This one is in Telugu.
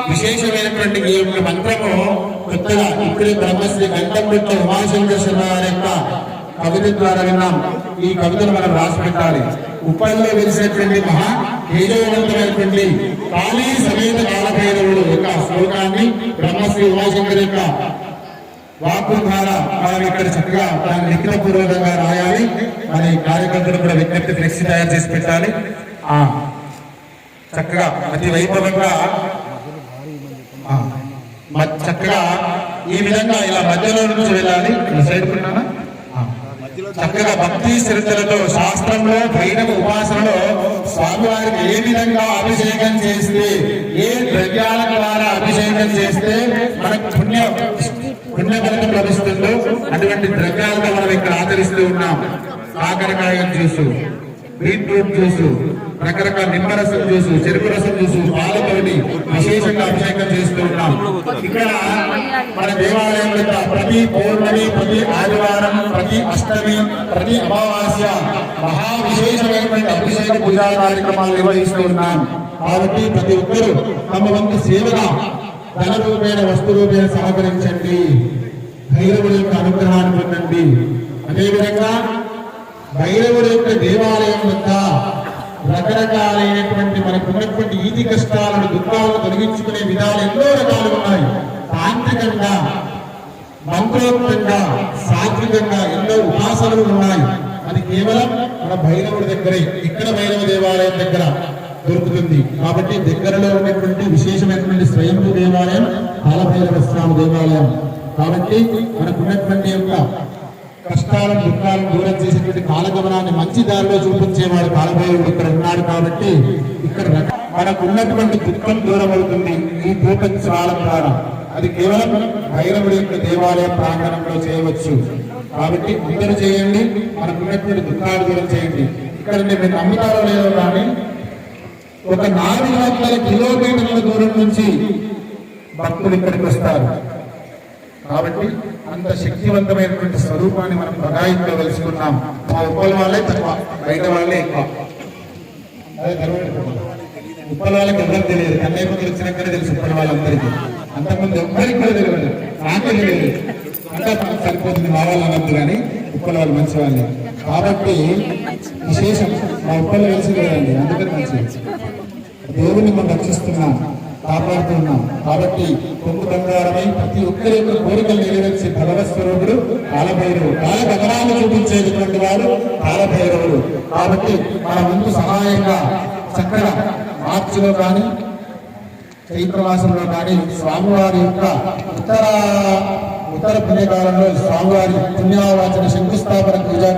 విశేషమైనటువంటి ఈ యొక్క మంత్రము కొత్తగా ఇక్కడి బ్రహ్మశ్రీ గంటంబెట్ట ఉమాశంకర శర్మ గారి యొక్క కవిత ద్వారా విన్నాం. ఈ కవితను మనం రాసి పెట్టాలి. ఉప్పల్లో వెలిసినటువంటి మహా తేజవంతమైనటువంటి కాళీ సమేత కాలభైరవుడు యొక్క శ్లోకాన్ని బ్రహ్మశ్రీ ఉమాశంకర్ యొక్క వాక్కు ద్వారా మనం ఇక్కడ చక్కగా దాన్ని లిఖిత పూర్వకంగా రాయాలి. మరి కార్యకర్తలు కూడా విజ్ఞప్తి ఫ్లెక్సీ తయారు చేసి పెట్టాలి. చక్కగా అతి వైభవంగా చక్కగా ఈ విధంగా ఇలా మధ్యలో నుంచి వెళ్ళాలి. సైడ్ చక్కగా భక్తి శ్రద్ధలతో శాస్త్రంలో భైరవ ఉపాసనలో స్వామివారికి ఏ విధంగా అభిషేకం చేస్తే, ఏ ద్రవ్యాల ద్వారా అభిషేకం చేస్తే మనకు పుణ్య ఫలితం లభిస్తుందో అటువంటి ద్రవ్యాలతో మనం ఇక్కడ ఆచరిస్తూ ఉన్నాం. కాకరకాయ జ్యూసు, బీట్రూట్ జ్యూసు, రకరకాల నిమ్మరసం జ్యూసు, చెరుకు రసం జ్యూసు, పాలతోటి విశేషంగా అభిషేకం చేస్తూ ఉన్నాం. ఇక్కడ మన దేవాలయంలో ప్రతి పౌర్ణమి, ప్రతి ఆదివారం, ప్రతి అష్టమి, ప్రతి అమావాస్య మహా విశేషమైనటువంటి అభిషేక పూజా కార్యక్రమాలు నిర్వహిస్తూ ఉన్నాం. కాబట్టి ప్రతి ఒక్కరూ తమ వంతు సేవగా ధన రూపేణ వస్తు రూపేణ సహకరించండి. భైరవుడి యొక్క అనుగ్రహాన్ని పొందండి. అదేవిధంగా భైరవుడి యొక్క దేవాలయం వద్ద రకరకాలైనటువంటి మనకు ఉన్నటువంటి ఈతి కష్టాలను, దుఃఖాలను తొలగించుకునే విధాలు ఎన్నో రకాలు ఉన్నాయి. తాంత్రికంగా, మంత్రోక్తంగా, సాత్వికంగా ఎన్నో ఉపాసనలు ఉన్నాయి. అది కేవలం మన భైరవుడి దగ్గరే, ఇక్కడ భైరవ దేవాలయం దగ్గర దొరుకుతుంది. కాబట్టి దగ్గరలో ఉన్నటువంటి విశేషమైనటువంటి స్వయంభూ దేవాలయం కాలభైరవ స్వామి దేవాలయం. కాబట్టి మనకున్నటువంటి యొక్క కష్టాలను, దుఃఖాలను దూరం చేసేటువంటి కాలగమనాన్ని మంచి దారిలో చూపించేవాడు కాలభైరవుడు ఇక్కడ ఉన్నాడు. కాబట్టి ఇక్కడ మనకు ఉన్నటువంటి దుఃఖం దూరం అవుతుంది ఈ దీపోత్సవాల ద్వారా. అది కేవలం భైరవుడి యొక్క దేవాలయ ప్రాంగణంలో చేయవచ్చు. కాబట్టి అందరూ చేయండి. మనకు ఉన్నటువంటి దుఃఖాలు దూరం చేయండి. ఇక్కడ మీరు నమ్ముతారో లేదో కానీ ఒక 400 కిలోమీటర్ల దూరం నుంచి భక్తులు ఇక్కడికి వస్తారు. కాబట్టి అంత శక్తివంతమైనటువంటి స్వరూపాన్ని మనం బగాయింపులో తెలుసుకున్నాం. మా ఉప్పల వాళ్ళే తక్కువ, బయట వాళ్ళే ఎక్కువ. ఉప్పల వాళ్ళకి ఎవరికి తెలియదు, కన్నయ్యపతి వచ్చినాకనే తెలుసు ఉప్పల వాళ్ళందరికీ. అంతకుముందు ఎవ్వరికి కూడా తెలియదు, నాకే తెలియదు. అంటే సరిపోతుంది మా వాళ్ళు అన్నప్పుడు, కానీ ఉప్పల వాళ్ళు మంచి వాళ్ళే. కాబట్టి విశేషం మా ఉప్పలు కలిసి లేదండి, అందుకని మంచి దేవుని మనం రక్షిస్తున్నాం, కాపాడుతున్నాం. కాబట్టి కొంగు బంగారమై ప్రతి ఒక్కరి యొక్క కోరికలు నెరవేర్చే భగవత్స్వరూపుడు కాలభైరవుడు. కాలగమనాన్ని చూపించేటువంటి వాడు కాలభైరవుడు. కాబట్టి మన ముందు సహాయంగా చక్కగా మార్చిలో కానీ చైత్రమాసంలో కానీ స్వామివారి యొక్క ఉత్తర పుణ్యకాలంలో స్వామివారి పుణ్యావాచన శంకుస్థాపన పూజా